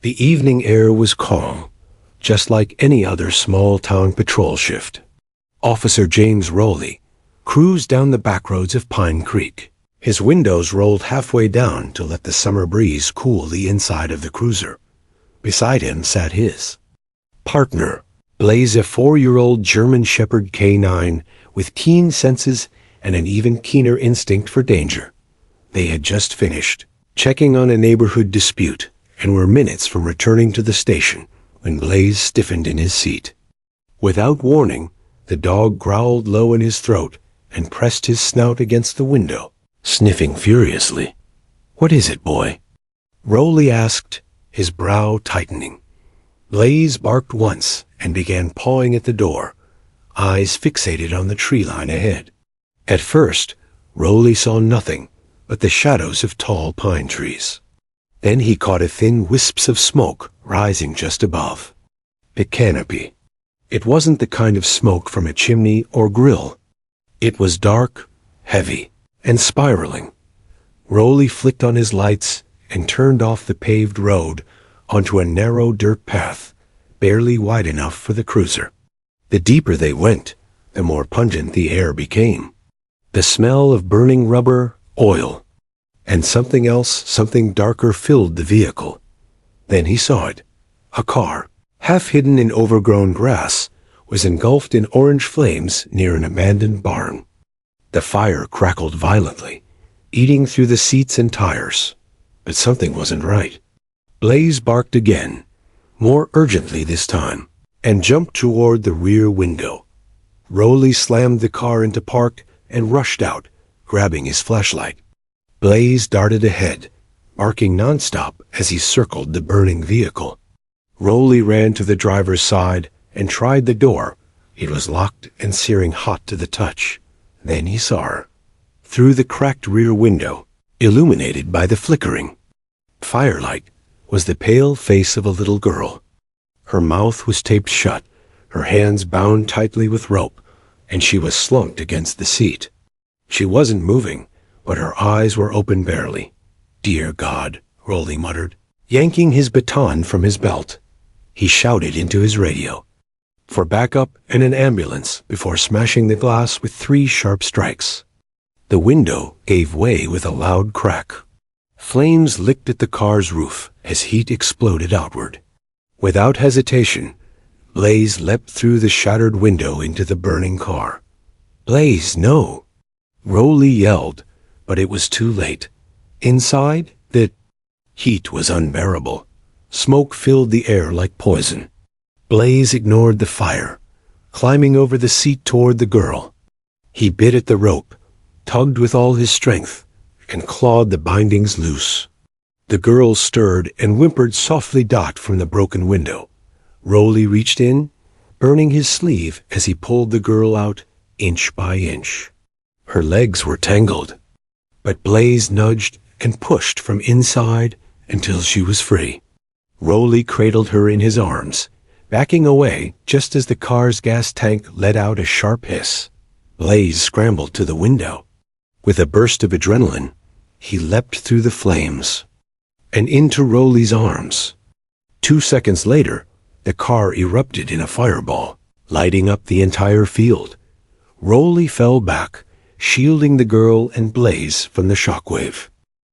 The evening air was calm, just like any other small-town patrol shift. Officer James Rowley cruised down the back roads of Pine Creek. His windows rolled halfway down to let the summer breeze cool the inside of the cruiser. Beside him sat his partner, Blaze, a 4-year-old German Shepherd K9 with keen senses and an even keener instinct for danger. They had just finished checking on a neighborhood dispute and were minutes from returning to the station when Blaze stiffened in his seat. Without warning, the dog growled low in his throat and pressed his snout against the window, sniffing furiously. "What is it, boy?" Rowley asked, his brow tightening. Blaze barked once and began pawing at the door, eyes fixated on the tree line ahead. At first, Rowley saw nothing but the shadows of tall pine trees. Then he caught a thin wisps of smoke rising just above. A canopy. It wasn't the kind of smoke from a chimney or grill. It was dark, heavy, and spiraling. Rowley flicked on his lights and turned off the paved road onto a narrow dirt path, barely wide enough for the cruiser. The deeper they went, the more pungent the air became. The smell of burning rubber, oil, and something else, something darker, filled the vehicle. Then he saw it. A car, half hidden in overgrown grass, was engulfed in orange flames near an abandoned barn. The fire crackled violently, eating through the seats and tires. But something wasn't right. Blaze barked again, more urgently this time, and jumped toward the rear window. Rowley slammed the car into park and rushed out, grabbing his flashlight. Blaze darted ahead, barking nonstop as he circled the burning vehicle. Rowley ran to the driver's side and tried the door. It was locked and searing hot to the touch. Then he saw her, through the cracked rear window, illuminated by the flickering firelight, was the pale face of a little girl. Her mouth was taped shut, her hands bound tightly with rope, and she was slumped against the seat. She wasn't moving, but her eyes were open barely. "Dear God," Rowley muttered. Yanking his baton from his belt, he shouted into his radio for backup and an ambulance before smashing the glass with 3 sharp strikes. The window gave way with a loud crack. Flames licked at the car's roof as heat exploded outward. Without hesitation, Blaze leapt through the shattered window into the burning car. "Blaze, no!" Rowley yelled, but it was too late. Inside, the heat was unbearable. Smoke filled the air like poison. Blaze ignored the fire, climbing over the seat toward the girl. He bit at the rope, tugged with all his strength, and clawed the bindings loose. The girl stirred and whimpered softly from the broken window. Rowley reached in, burning his sleeve as he pulled the girl out inch by inch. Her legs were tangled, but Blaze nudged and pushed from inside until she was free. Rowley cradled her in his arms, backing away just as the car's gas tank let out a sharp hiss. Blaze scrambled to the window. With a burst of adrenaline, he leapt through the flames and into Rowley's arms. 2 seconds later, the car erupted in a fireball, lighting up the entire field. Rowley fell back, shielding the girl and Blaze from the shockwave.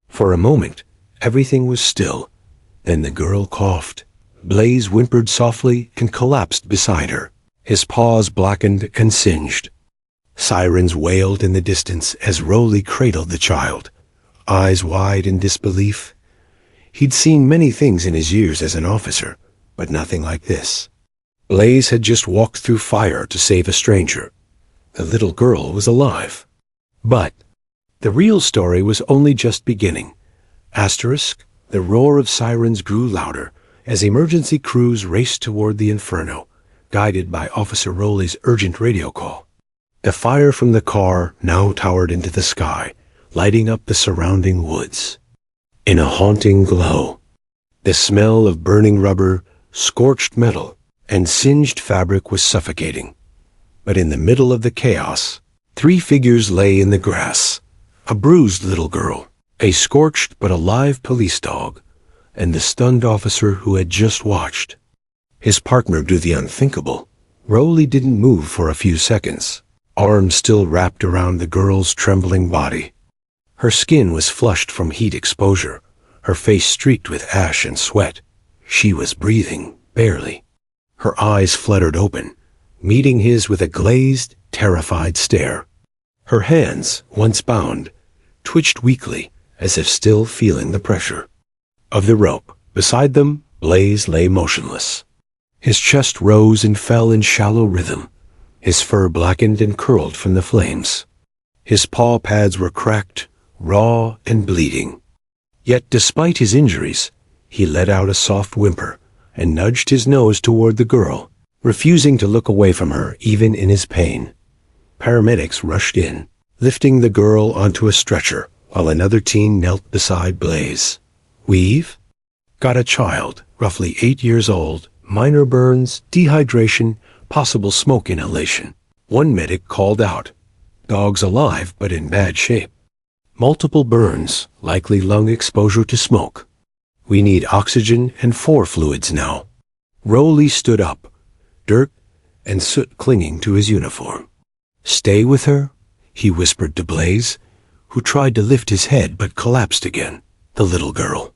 For a moment, everything was still. Then the girl coughed. Blaze whimpered softly and collapsed beside her, his paws blackened and singed. Sirens wailed in the distance as Rowley cradled the child, eyes wide in disbelief. He'd seen many things in his years as an officer, but nothing like this. Blaze had just walked through fire to save a stranger. The little girl was alive. But the real story was only just beginning. Asterisk, the roar of sirens grew louder as emergency crews raced toward the inferno, guided by Officer Rowley's urgent radio call. The fire from the car now towered into the sky, lighting up the surrounding woods. In a haunting glow, the smell of burning rubber, scorched metal, and singed fabric was suffocating. But in the middle of the chaos, 3 figures lay in the grass. A bruised little girl, a scorched but alive police dog, and the stunned officer who had just watched. His partner do the unthinkable. Rowley didn't move for a few seconds, arms still wrapped around the girl's trembling body. Her skin was flushed from heat exposure, her face streaked with ash and sweat. She was breathing, barely. Her eyes fluttered open, meeting his with a glazed, terrified stare. Her hands, once bound, twitched weakly, as if still feeling the pressure of the rope. Beside them, Blaze lay motionless. His chest rose and fell in shallow rhythm. His fur blackened and curled from the flames. His paw pads were cracked, raw and bleeding. Yet despite his injuries, he let out a soft whimper and nudged his nose toward the girl, refusing to look away from her even in his pain. Paramedics rushed in, lifting the girl onto a stretcher while another teen knelt beside Blaze. "We've got a child, roughly 8 years old, minor burns, dehydration, possible smoke inhalation," one medic called out. "Dog's alive but in bad shape. Multiple burns, likely lung exposure to smoke. We need oxygen and 4 fluids now." Rowley stood up, dirt and soot clinging to his uniform. "Stay with her," he whispered to Blaze, who tried to lift his head but collapsed again. The little girl,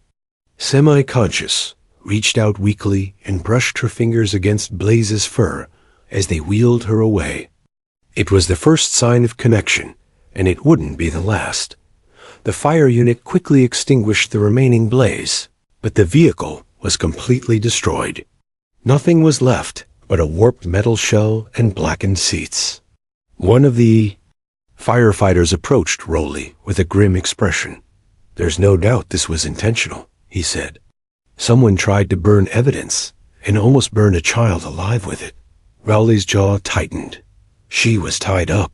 semi-conscious, reached out weakly and brushed her fingers against Blaze's fur as they wheeled her away. It was the first sign of connection, and it wouldn't be the last. The fire unit quickly extinguished the remaining blaze, but the vehicle was completely destroyed. Nothing was left but a warped metal shell and blackened seats. One of the firefighters approached Rowley with a grim expression. "There's no doubt this was intentional," he said. "Someone tried to burn evidence and almost burned a child alive with it." Rowley's jaw tightened. She was tied up.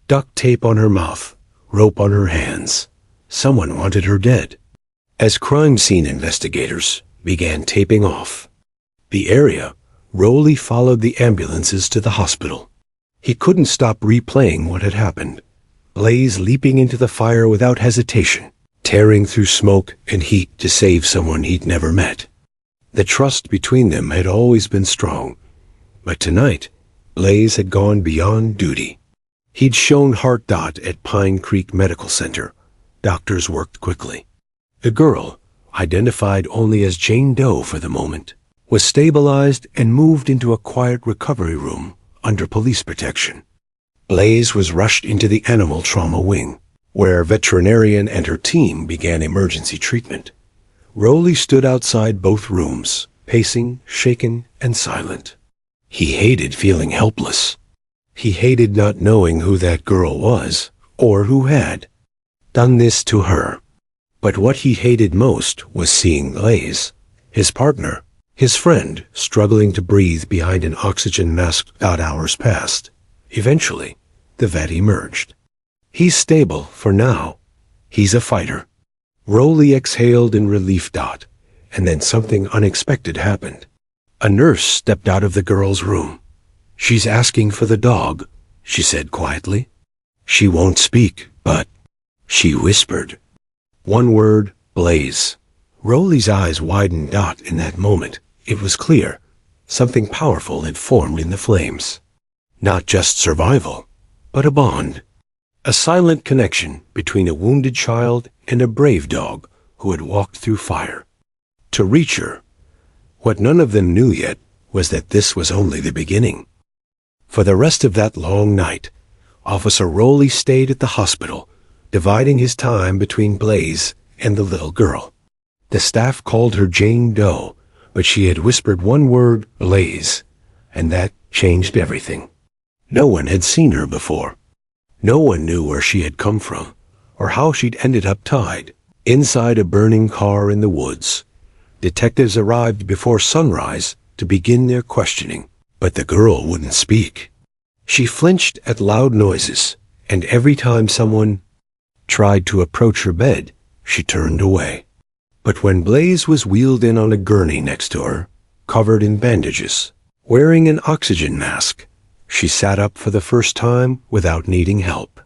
Duct tape on her mouth, rope on her hands. Someone wanted her dead. As crime scene investigators began taping off the area, Rowley followed the ambulances to the hospital. He couldn't stop replaying what had happened. Blaze leaping into the fire without hesitation, tearing through smoke and heat to save someone he'd never met. The trust between them had always been strong, but tonight, Blaze had gone beyond duty. He'd shown Heart Dot at Pine Creek Medical Center. Doctors worked quickly. The girl, identified only as Jane Doe for the moment, was stabilized and moved into a quiet recovery room under police protection. Blaze was rushed into the animal trauma wing, where a veterinarian and her team began emergency treatment. Rowley stood outside both rooms, pacing, shaken, and silent. He hated feeling helpless. He hated not knowing who that girl was, or who had done this to her. But what he hated most was seeing Blaze, his partner, his friend, struggling to breathe behind an oxygen mask. Hours passed. Eventually, the vet emerged. "He's stable for now. He's a fighter." Rowley exhaled in relief. And then something unexpected happened. A nurse stepped out of the girl's room. "She's asking for the dog," she said quietly. "She won't speak, but..." She whispered one word: Blaze. Rowley's eyes widened. In that moment, it was clear. Something powerful had formed in the flames. Not just survival, but a bond. A silent connection between a wounded child and a brave dog who had walked through fire to reach her. What none of them knew yet was that this was only the beginning. For the rest of that long night, Officer Rowley stayed at the hospital, dividing his time between Blaze and the little girl. The staff called her Jane Doe, but she had whispered one word: Blaze, and that changed everything. No one had seen her before. No one knew where she had come from, or how she'd ended up tied inside a burning car in the woods. Detectives arrived before sunrise to begin their questioning, but the girl wouldn't speak. She flinched at loud noises, and every time someone tried to approach her bed, she turned away. But when Blaze was wheeled in on a gurney next to her, covered in bandages, wearing an oxygen mask, she sat up for the first time without needing help.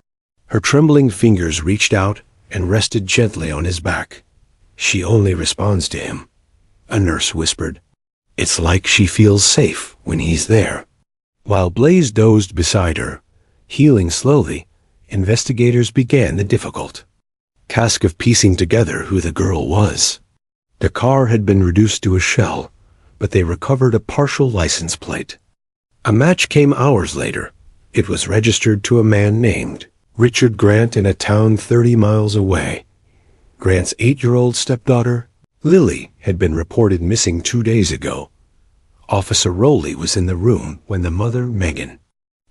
Her trembling fingers reached out and rested gently on his back. She only responds to him a nurse whispered. It's like she feels safe when he's there. While Blaze dozed beside her, healing slowly, investigators began the difficult task of piecing together who the girl was. The car had been reduced to a shell, but they recovered a partial license plate. A match came hours later. It was registered to a man named Richard Grant in a town 30 miles away. Grant's 8-year-old stepdaughter, Lily, had been reported missing 2 days ago. Officer Rowley was in the room when the mother, Megan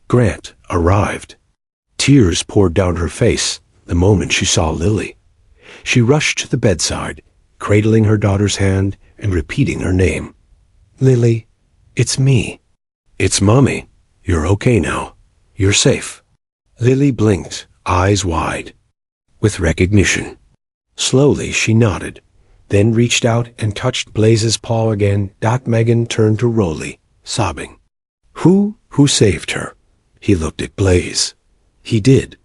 Grant, arrived. Tears poured down her face the moment she saw Lily. She rushed to the bedside, cradling her daughter's hand and repeating her name. Lily, it's me. It's Mommy. You're okay now. You're safe. Lily blinked, eyes wide, with recognition. Slowly she nodded, then reached out and touched Blaze's paw again. Megan turned to Rowley, sobbing. Who saved her? He looked at Blaze. He did.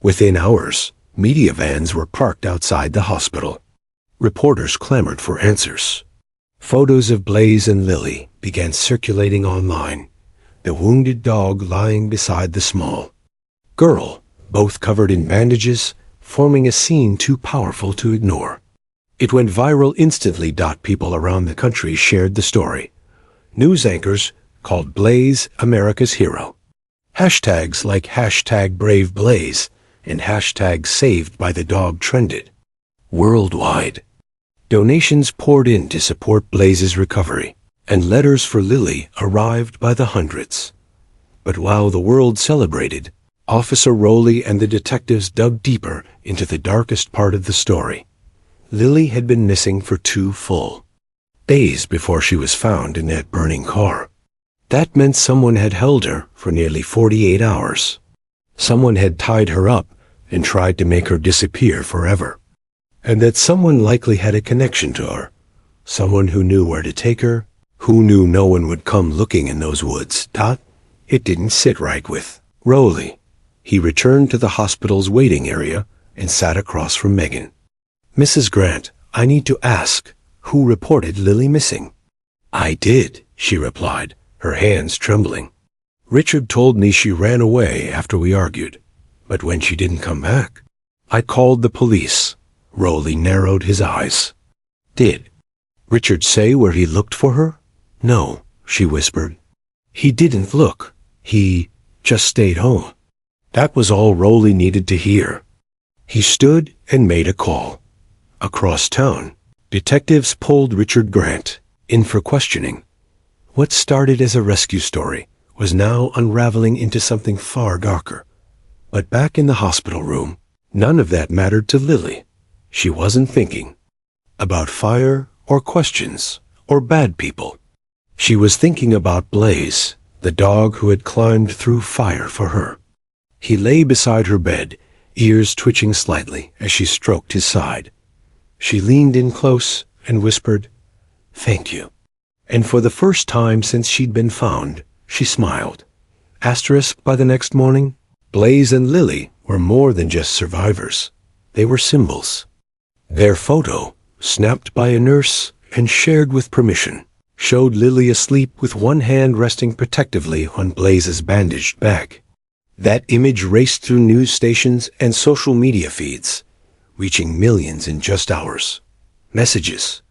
Within hours, media vans were parked outside the hospital. Reporters clamored for answers. Photos of Blaze and Lily began circulating online, the wounded dog lying beside the small girl, both covered in bandages, forming a scene too powerful to ignore. It went viral instantly. People around the country shared the story. News anchors called Blaze America's hero. Hashtags like #BraveBlaze and #SavedByTheDog trended worldwide. Donations poured in to support Blaze's recovery, and letters for Lily arrived by the hundreds. But while the world celebrated, Officer Rowley and the detectives dug deeper into the darkest part of the story. Lily had been missing for 2 full days before she was found in that burning car. That meant someone had held her for nearly 48 hours. Someone had tied her up and tried to make her disappear forever. And that someone likely had a connection to her. Someone who knew where to take her, who knew no one would come looking in those woods. It didn't sit right with Rowley. He returned to the hospital's waiting area and sat across from Megan. Mrs. Grant, I need to ask, who reported Lily missing? I did, she replied, her hands trembling. Richard told me she ran away after we argued, but when she didn't come back, I called the police. Rowley narrowed his eyes. Did Richard say where he looked for her? No, she whispered. He didn't look. He just stayed home. That was all Rowley needed to hear. He stood and made a call. Across town, detectives pulled Richard Grant in for questioning. What started as a rescue story was now unraveling into something far darker. But back in the hospital room, none of that mattered to Lily. She wasn't thinking about fire or questions or bad people. She was thinking about Blaze, the dog who had climbed through fire for her. He lay beside her bed, ears twitching slightly as she stroked his side. She leaned in close and whispered, "Thank you." And for the first time since she'd been found, she smiled. By the next morning, Blaze and Lily were more than just survivors. They were symbols. Their photo, snapped by a nurse and shared with permission, showed Lily asleep with one hand resting protectively on Blaze's bandaged back. That image raced through news stations and social media feeds, reaching millions in just hours. Messages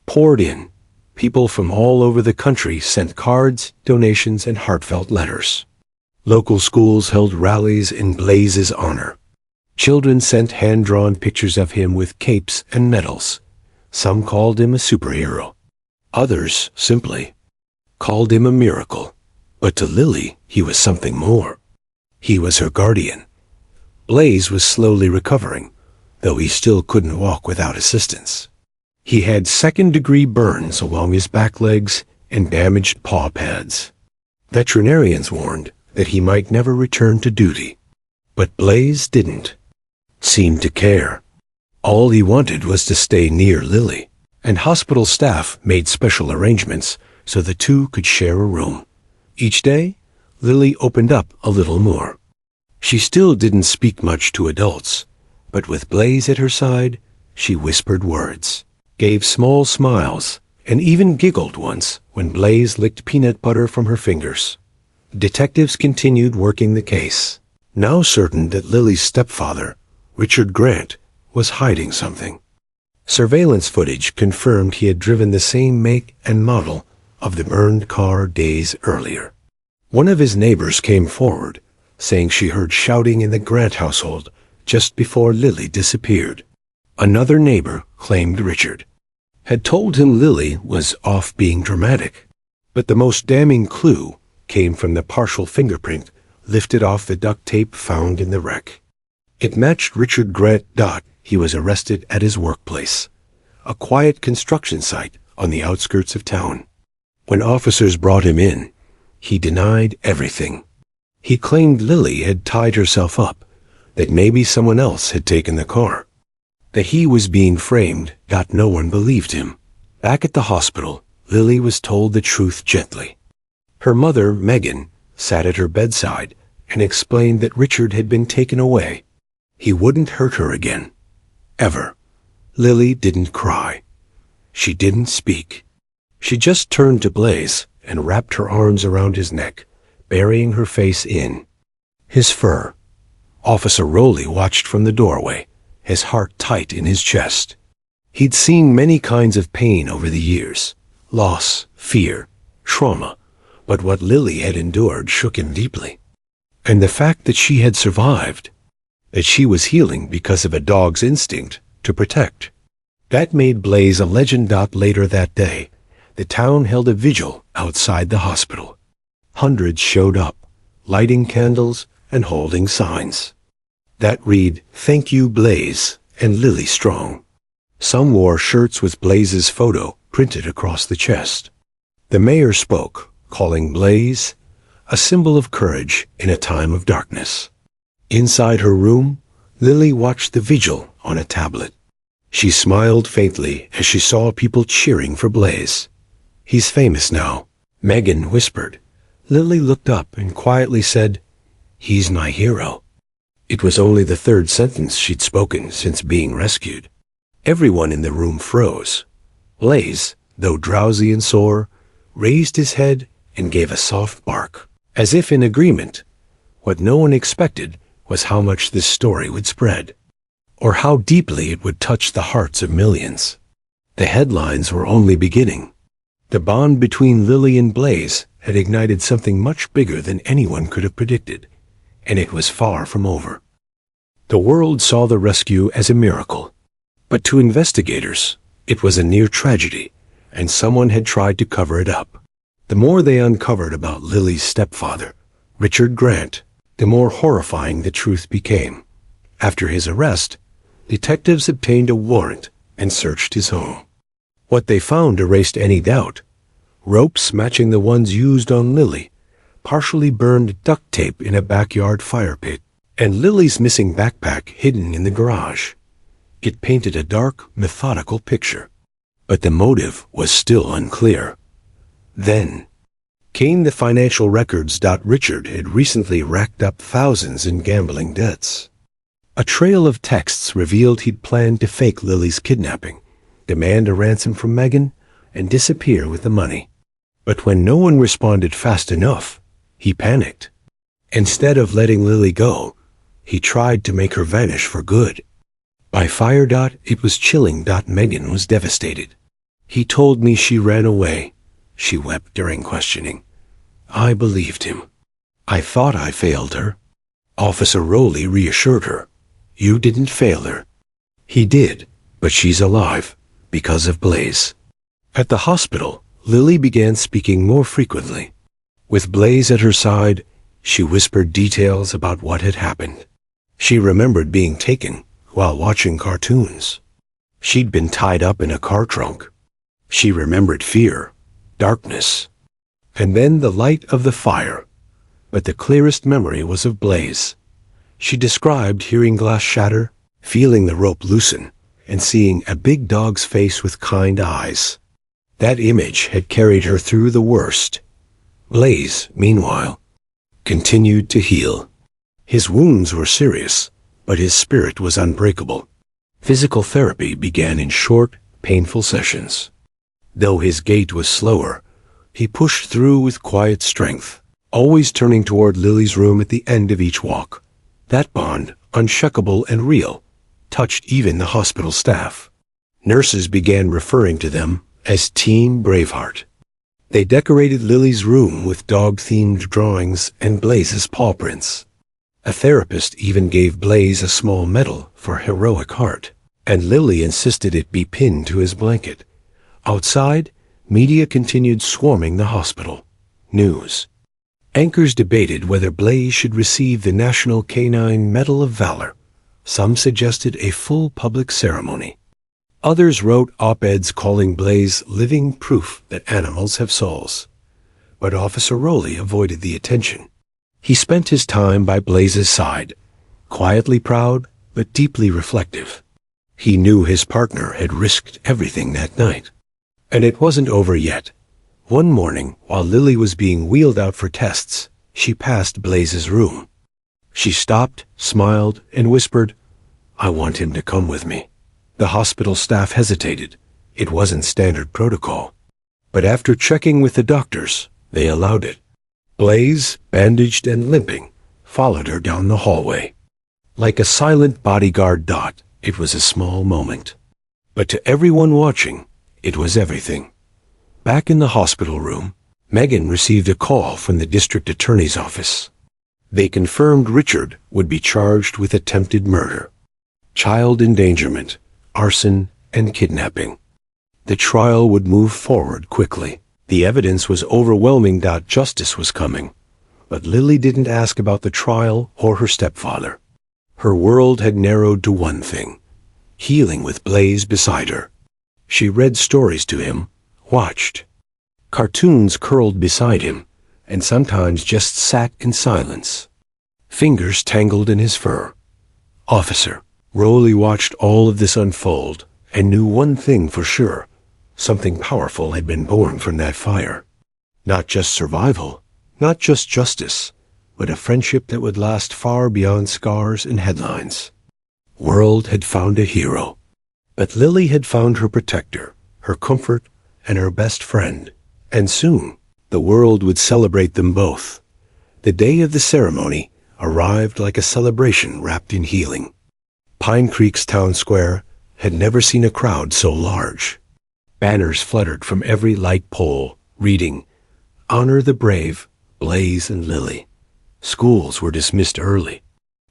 poured in. People from all over the country sent cards, donations, and heartfelt letters. Local schools held rallies in Blaze's honor. Children sent hand-drawn pictures of him with capes and medals. Some called him a superhero. Others simply called him a miracle. But to Lily, he was something more. He was her guardian. Blaze was slowly recovering, though he still couldn't walk without assistance. He had second-degree burns along his back legs and damaged paw pads. Veterinarians warned that he might never return to duty. But Blaze didn't seem to care. All he wanted was to stay near Lily, and hospital staff made special arrangements so the two could share a room. Each day, Lily opened up a little more. She still didn't speak much to adults, but with Blaze at her side, she whispered words, gave small smiles, and even giggled once when Blaze licked peanut butter from her fingers. Detectives continued working the case, now certain that Lily's stepfather, Richard Grant, was hiding something. Surveillance footage confirmed he had driven the same make and model of the burned car days earlier. One of his neighbors came forward, saying she heard shouting in the Grant household just before Lily disappeared. Another neighbor claimed Richard had told him Lily was off being dramatic, but the most damning clue came from the partial fingerprint lifted off the duct tape found in the wreck. It matched Richard Grant. He was arrested at his workplace, a quiet construction site on the outskirts of town. When officers brought him in, he denied everything. He claimed Lily had tied herself up, that maybe someone else had taken the car. That he was being framed. No one believed him. Back at the hospital, Lily was told the truth gently. Her mother, Megan, sat at her bedside and explained that Richard had been taken away. He wouldn't hurt her again. Ever. Lily didn't cry. She didn't speak. She just turned to Blaze and wrapped her arms around his neck, burying her face in his fur. Officer Rowley watched from the doorway, his heart tight in his chest. He'd seen many kinds of pain over the years, loss, fear, trauma, but what Lily had endured shook him deeply. And the fact that she had survived, that she was healing because of a dog's instinct to protect, that made Blaze a legend. Later that day, the town held a vigil outside the hospital. Hundreds showed up, lighting candles and holding signs that read, "Thank you, Blaze," and "Lily Strong." Some wore shirts with Blaze's photo printed across the chest. The mayor spoke, calling Blaze a symbol of courage in a time of darkness. Inside her room, Lily watched the vigil on a tablet. She smiled faintly as she saw people cheering for Blaze. "He's famous now," Megan whispered. Lily looked up and quietly said, "He's my hero." It was only the third sentence she'd spoken since being rescued. Everyone in the room froze. Blaze, though drowsy and sore, raised his head and gave a soft bark, as if in agreement. What no one expected was how much this story would spread, or how deeply it would touch the hearts of millions. The headlines were only beginning. The bond between Lily and Blaze had ignited something much bigger than anyone could have predicted, and it was far from over. The world saw the rescue as a miracle, but to investigators, it was a near tragedy, and someone had tried to cover it up. The more they uncovered about Lily's stepfather, Richard Grant, the more horrifying the truth became. After his arrest, detectives obtained a warrant and searched his home. What they found erased any doubt. Ropes matching the ones used on Lily, partially burned duct tape in a backyard fire pit, and Lily's missing backpack hidden in the garage. It painted a dark, methodical picture. But the motive was still unclear. Then came the financial records. Richard had recently racked up thousands in gambling debts. A trail of texts revealed he'd planned to fake Lily's kidnapping, demand a ransom from Megan, and disappear with the money. But when no one responded fast enough, he panicked. Instead of letting Lily go, he tried to make her vanish for good. By fire. It was chilling. Megan was devastated. "He told me she ran away," she wept during questioning. "I believed him. I thought I failed her." Officer Rowley reassured her. "You didn't fail her." He did, but she's alive, because of Blaze. At the hospital, Lily began speaking more frequently. With Blaze at her side, she whispered details about what had happened. She remembered being taken while watching cartoons. She'd been tied up in a car trunk. She remembered fear, darkness, and then the light of the fire. But the clearest memory was of Blaze. She described hearing glass shatter, feeling the rope loosen, and seeing a big dog's face with kind eyes. That image had carried her through the worst. Blaze, meanwhile, continued to heal. His wounds were serious, but his spirit was unbreakable. Physical therapy began in short, painful sessions. Though his gait was slower, he pushed through with quiet strength, always turning toward Lily's room at the end of each walk. That bond, unshakable and real, touched even the hospital staff. Nurses began referring to them as Team Braveheart. They decorated Lily's room with dog-themed drawings and Blaze's paw prints. A therapist even gave Blaze a small medal for heroic heart, and Lily insisted it be pinned to his blanket. Outside, media continued swarming the hospital. News. Anchors debated whether Blaze should receive the National Canine Medal of Valor. Some suggested a full public ceremony. Others wrote op-eds calling Blaze living proof that animals have souls. But Officer Rowley avoided the attention. He spent his time by Blaze's side, quietly proud but deeply reflective. He knew his partner had risked everything that night. And it wasn't over yet. One morning, while Lily was being wheeled out for tests, she passed Blaze's room. She stopped, smiled, and whispered, "I want him to come with me." The hospital staff hesitated. It wasn't standard protocol. But after checking with the doctors, they allowed it. Blaze, bandaged and limping, followed her down the hallway. Like a silent bodyguard dot, it was a small moment. But to everyone watching, it was everything. Back in the hospital room, Megan received a call from the district attorney's office. They confirmed Richard would be charged with attempted murder, child endangerment, arson, and kidnapping. The trial would move forward quickly. The evidence was overwhelming. Justice was coming. But Lily didn't ask about the trial or her stepfather. Her world had narrowed to one thing: healing with Blaze beside her. She read stories to him, watched. Cartoons curled beside him, and sometimes just sat in silence. Fingers tangled in his fur. Officer Rowley watched all of this unfold and knew one thing for sure. Something powerful had been born from that fire. Not just survival, not just justice, but a friendship that would last far beyond scars and headlines. World had found a hero, but Lily had found her protector, her comfort, and her best friend. And soon, the world would celebrate them both. The day of the ceremony arrived like a celebration wrapped in healing. Pine Creek's town square had never seen a crowd so large. Banners fluttered from every light pole, reading, "Honor the brave, Blaze and Lily." Schools were dismissed early.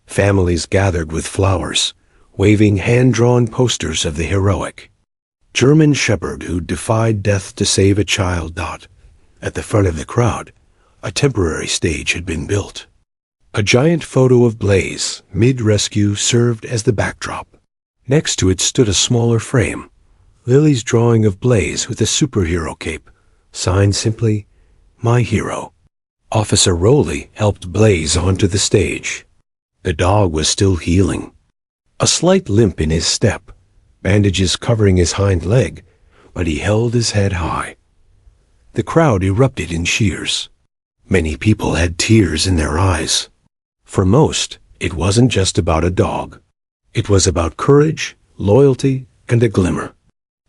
Families gathered with flowers, waving hand-drawn posters of the heroic German Shepherd who defied death to save a child. At the front of the crowd, a temporary stage had been built. A giant photo of Blaze, mid-rescue, served as the backdrop. Next to it stood a smaller frame, Lily's drawing of Blaze with a superhero cape, signed simply, "My Hero." Officer Rowley helped Blaze onto the stage. The dog was still healing. A slight limp in his step, bandages covering his hind leg, but he held his head high. The crowd erupted in cheers. Many people had tears in their eyes. For most, it wasn't just about a dog. It was about courage, loyalty, and a glimmer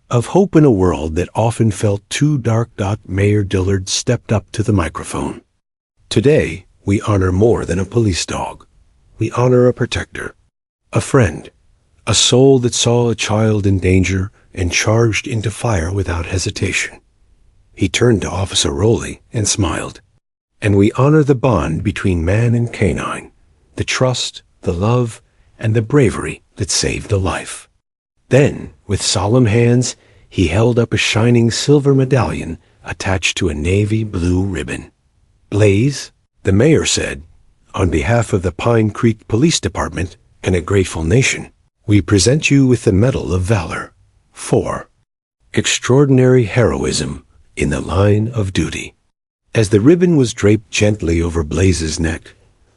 of hope in a world that often felt too dark. Mayor Dillard stepped up to the microphone. Today, we honor more than a police dog. We honor a protector, a friend, a soul that saw a child in danger and charged into fire without hesitation. He turned to Officer Rowley and smiled. And we honor the bond between man and canine, the trust, the love, and the bravery that saved a life. Then, with solemn hands, he held up a shining silver medallion attached to a navy blue ribbon. "Blaze," the mayor said, "on behalf of the Pine Creek Police Department and a grateful nation, we present you with the Medal of Valor for extraordinary heroism in the line of duty." As the ribbon was draped gently over Blaze's neck,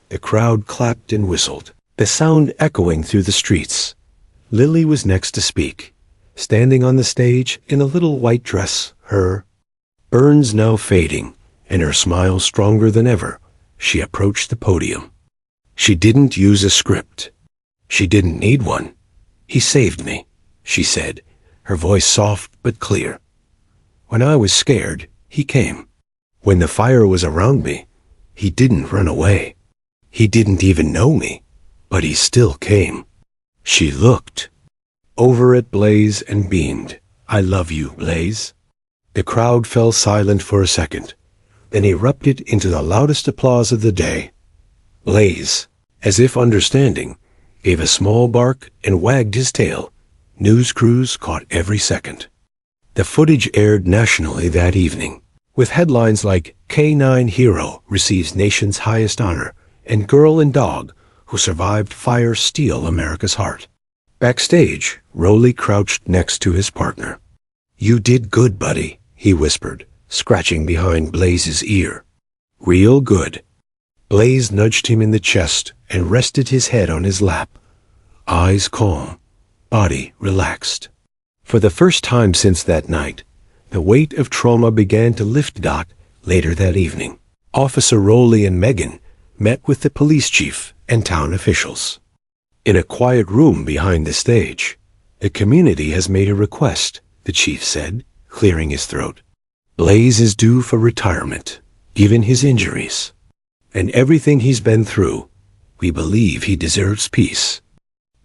the crowd clapped and whistled, the sound echoing through the streets. Lily was next to speak, standing on the stage in a little white dress, her burns now fading, and her smile stronger than ever. She approached the podium. She didn't use a script. She didn't need one. "He saved me," she said, her voice soft but clear. When I was scared, he came. When the fire was around me, he didn't run away. He didn't even know me, but he still came." She looked over at Blaze and beamed. "I love you, Blaze." The crowd fell silent for a second, then erupted into the loudest applause of the day. Blaze, as if understanding, gave a small bark and wagged his tail. News crews caught every second. The footage aired nationally that evening, with headlines like "K9 Hero Receives Nation's Highest Honor" and "Girl and Dog Who Survived Fire Steal America's Heart." Backstage, Rowley crouched next to his partner. "You did good, buddy," he whispered, scratching behind Blaze's ear. "Real good." Blaze nudged him in the chest and rested his head on his lap. Eyes calm, body relaxed. For the first time since that night, the weight of trauma began to lift Dot later that evening. Officer Rowley and Megan met with the police chief and town officials. In a quiet room behind the stage, "The community has made a request," the chief said, clearing his throat. "Blaze is due for retirement, given his injuries. And everything he's been through, we believe he deserves peace."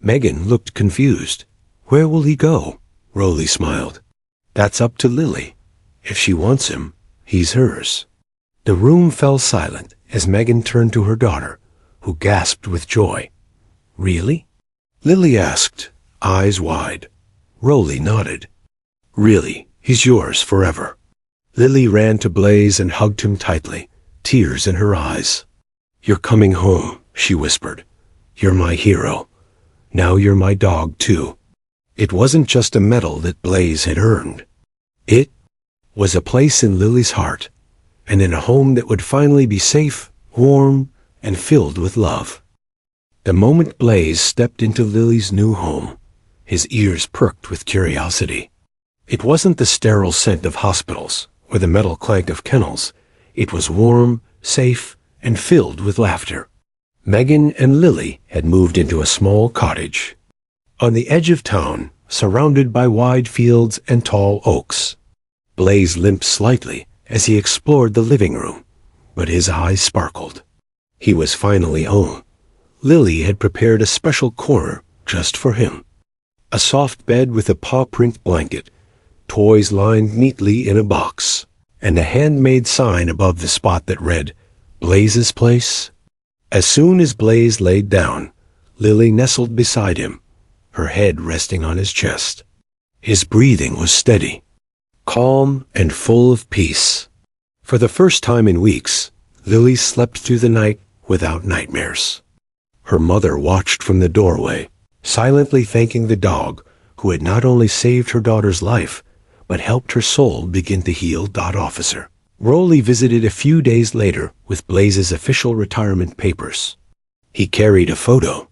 Megan looked confused. "Where will he go?" Rowley smiled. "That's up to Lily. If she wants him, he's hers." The room fell silent as Megan turned to her daughter, who gasped with joy. "Really?" Lily asked, eyes wide. Rowley nodded. "Really, he's yours forever." Lily ran to Blaze and hugged him tightly, tears in her eyes. "You're coming home," she whispered. "You're my hero. Now you're my dog, too." It wasn't just a medal that Blaze had earned. It was a place in Lily's heart, and in a home that would finally be safe, warm, and filled with love. The moment Blaze stepped into Lily's new home, his ears perked with curiosity. It wasn't the sterile scent of hospitals or the metal clank of kennels. It was warm, safe, and filled with laughter. Megan and Lily had moved into a small cottage on the edge of town, surrounded by wide fields and tall oaks. Blaze limped slightly as he explored the living room, but his eyes sparkled. He was finally home. Lily had prepared a special corner just for him. A soft bed with a paw-print blanket, toys lined neatly in a box, and a handmade sign above the spot that read, "Blaze's Place." As soon as Blaze laid down, Lily nestled beside him, her head resting on his chest. His breathing was steady, calm, and full of peace. For the first time in weeks, Lily slept through the night without nightmares. Her mother watched from the doorway, silently thanking the dog who had not only saved her daughter's life, but helped her soul begin to heal. Officer Rowley visited a few days later with Blaze's official retirement papers. He carried a photo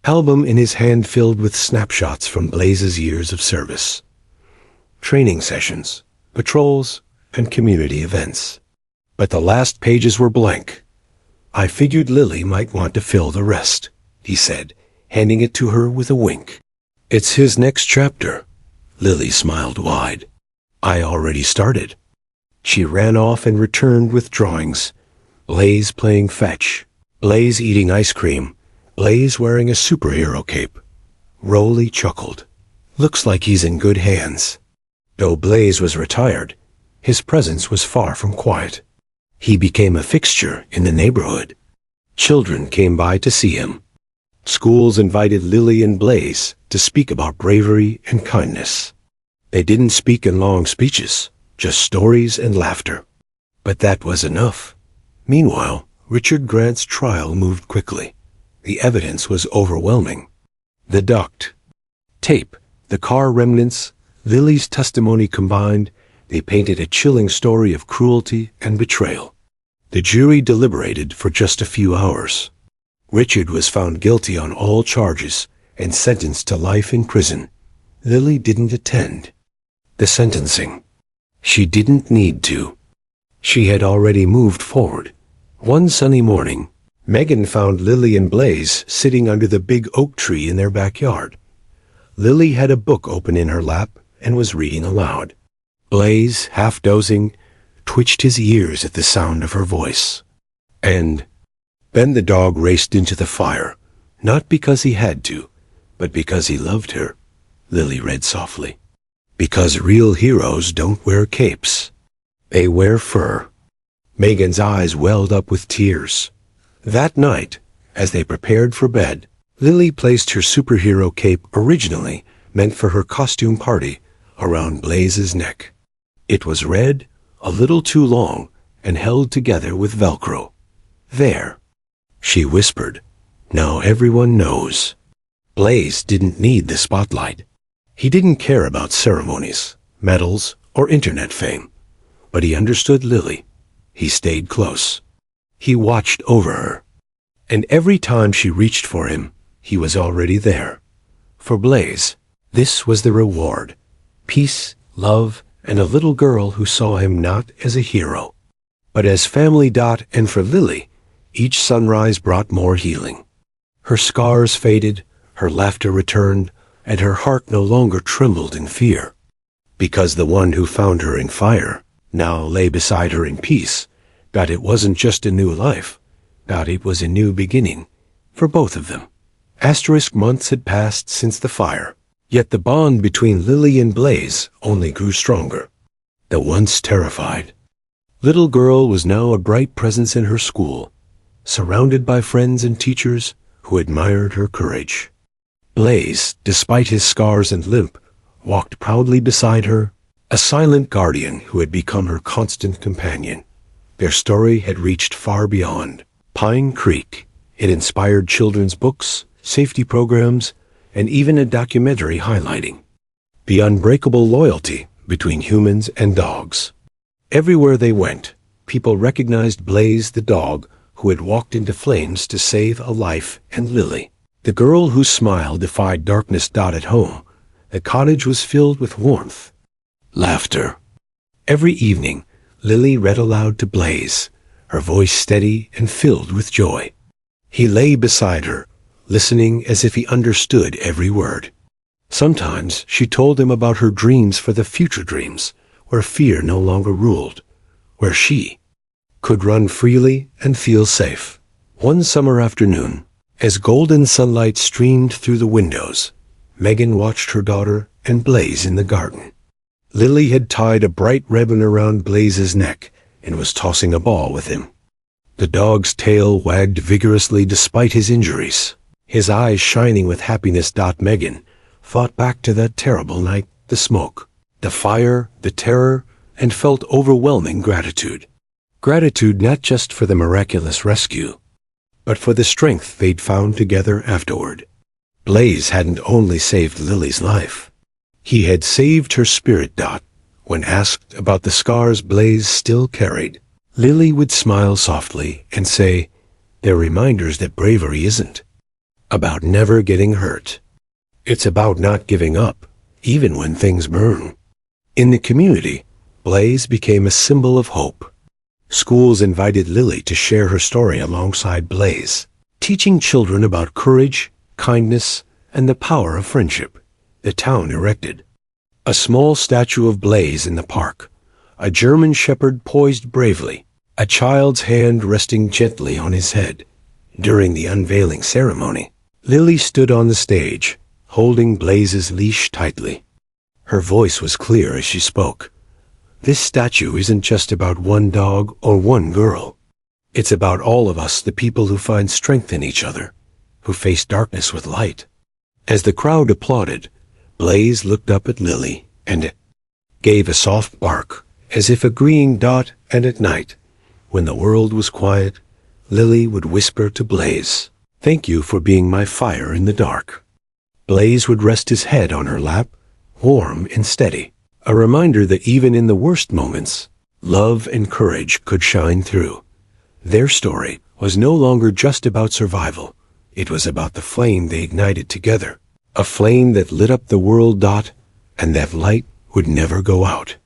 album in his hand filled with snapshots from Blaze's years of service. Training sessions, patrols, and community events. But the last pages were blank. "I figured Lily might want to fill the rest," he said, handing it to her with a wink. "It's his next chapter." Lily smiled wide. "I already started." She ran off and returned with drawings. Blaze playing fetch, Blaze eating ice cream, Blaze wearing a superhero cape. Rowley chuckled. "Looks like he's in good hands." Though Blaze was retired, his presence was far from quiet. He became a fixture in the neighborhood. Children came by to see him. Schools invited Lily and Blaze to speak about bravery and kindness. They didn't speak in long speeches, just stories and laughter. But that was enough. Meanwhile, Richard Grant's trial moved quickly. The evidence was overwhelming. The duct tape, the car remnants, Lily's testimony combined, they painted a chilling story of cruelty and betrayal. The jury deliberated for just a few hours. Richard was found guilty on all charges and sentenced to life in prison. Lily didn't attend the sentencing. She didn't need to. She had already moved forward. One sunny morning, Megan found Lily and Blaze sitting under the big oak tree in their backyard. Lily had a book open in her lap and was reading aloud. Blaze, half dozing, twitched his ears at the sound of her voice. And Ben the dog raced into the fire, not because he had to, but because he loved her, Lily read softly. Because real heroes don't wear capes. They wear fur. Megan's eyes welled up with tears. That night, as they prepared for bed, Lily placed her superhero cape, originally meant for her costume party, around Blaze's neck. It was red, a little too long, and held together with Velcro. There, she whispered. Now everyone knows. Blaze didn't need the spotlight. He didn't care about ceremonies, medals, or internet fame. But he understood Lily. He stayed close. He watched over her. And every time she reached for him, he was already there. For Blaze, this was the reward. Peace, love, and a little girl who saw him not as a hero, but as family. And for Lily, each sunrise brought more healing. Her scars faded, her laughter returned, and her heart no longer trembled in fear. Because the one who found her in fire now lay beside her in peace. It wasn't just a new life. It was a new beginning for both of them. Months had passed since the fire, yet the bond between Lily and Blaze only grew stronger. The once terrified little girl was now a bright presence in her school, surrounded by friends and teachers who admired her courage. Blaze, despite his scars and limp, walked proudly beside her, a silent guardian who had become her constant companion. Their story had reached far beyond Pine Creek. It inspired children's books, safety programs, and even a documentary highlighting the unbreakable loyalty between humans and dogs. Everywhere they went, people recognized Blaze the dog who had walked into flames to save a life, and Lily, the girl whose smile defied darkness. At home, the cottage was filled with warmth, laughter. Every evening, Lily read aloud to Blaze, her voice steady and filled with joy. He lay beside her, listening as if he understood every word. Sometimes she told him about her dreams for the future, dreams where fear no longer ruled, where she could run freely and feel safe. One summer afternoon, as golden sunlight streamed through the windows, Megan watched her daughter and Blaze in the garden. Lily had tied a bright ribbon around Blaze's neck and was tossing a ball with him. The dog's tail wagged vigorously despite his injuries, his eyes shining with happiness. Megan thought back to that terrible night, the smoke, the fire, the terror, and felt overwhelming gratitude. Gratitude not just for the miraculous rescue, but for the strength they'd found together afterward. Blaze hadn't only saved Lily's life. He had saved her spirit. When asked about the scars Blaze still carried, Lily would smile softly and say, "They're reminders that bravery isn't about never getting hurt. It's about not giving up, even when things burn." In the community, Blaze became a symbol of hope. Schools invited Lily to share her story alongside Blaze, teaching children about courage, kindness, and the power of friendship. The town erected a small statue of Blaze in the park, a German shepherd poised bravely, a child's hand resting gently on his head. During the unveiling ceremony, Lily stood on the stage, holding Blaze's leash tightly. Her voice was clear as she spoke. This statue isn't just about one dog or one girl. It's about all of us, the people who find strength in each other, who face darkness with light. As the crowd applauded, Blaze looked up at Lily and gave a soft bark, as if agreeing. And at night, when the world was quiet, Lily would whisper to Blaze, "Thank you for being my fire in the dark." Blaze would rest his head on her lap, warm and steady, a reminder that even in the worst moments, love and courage could shine through. Their story was no longer just about survival. It was about the flame they ignited together, a flame that lit up the world. And that light would never go out.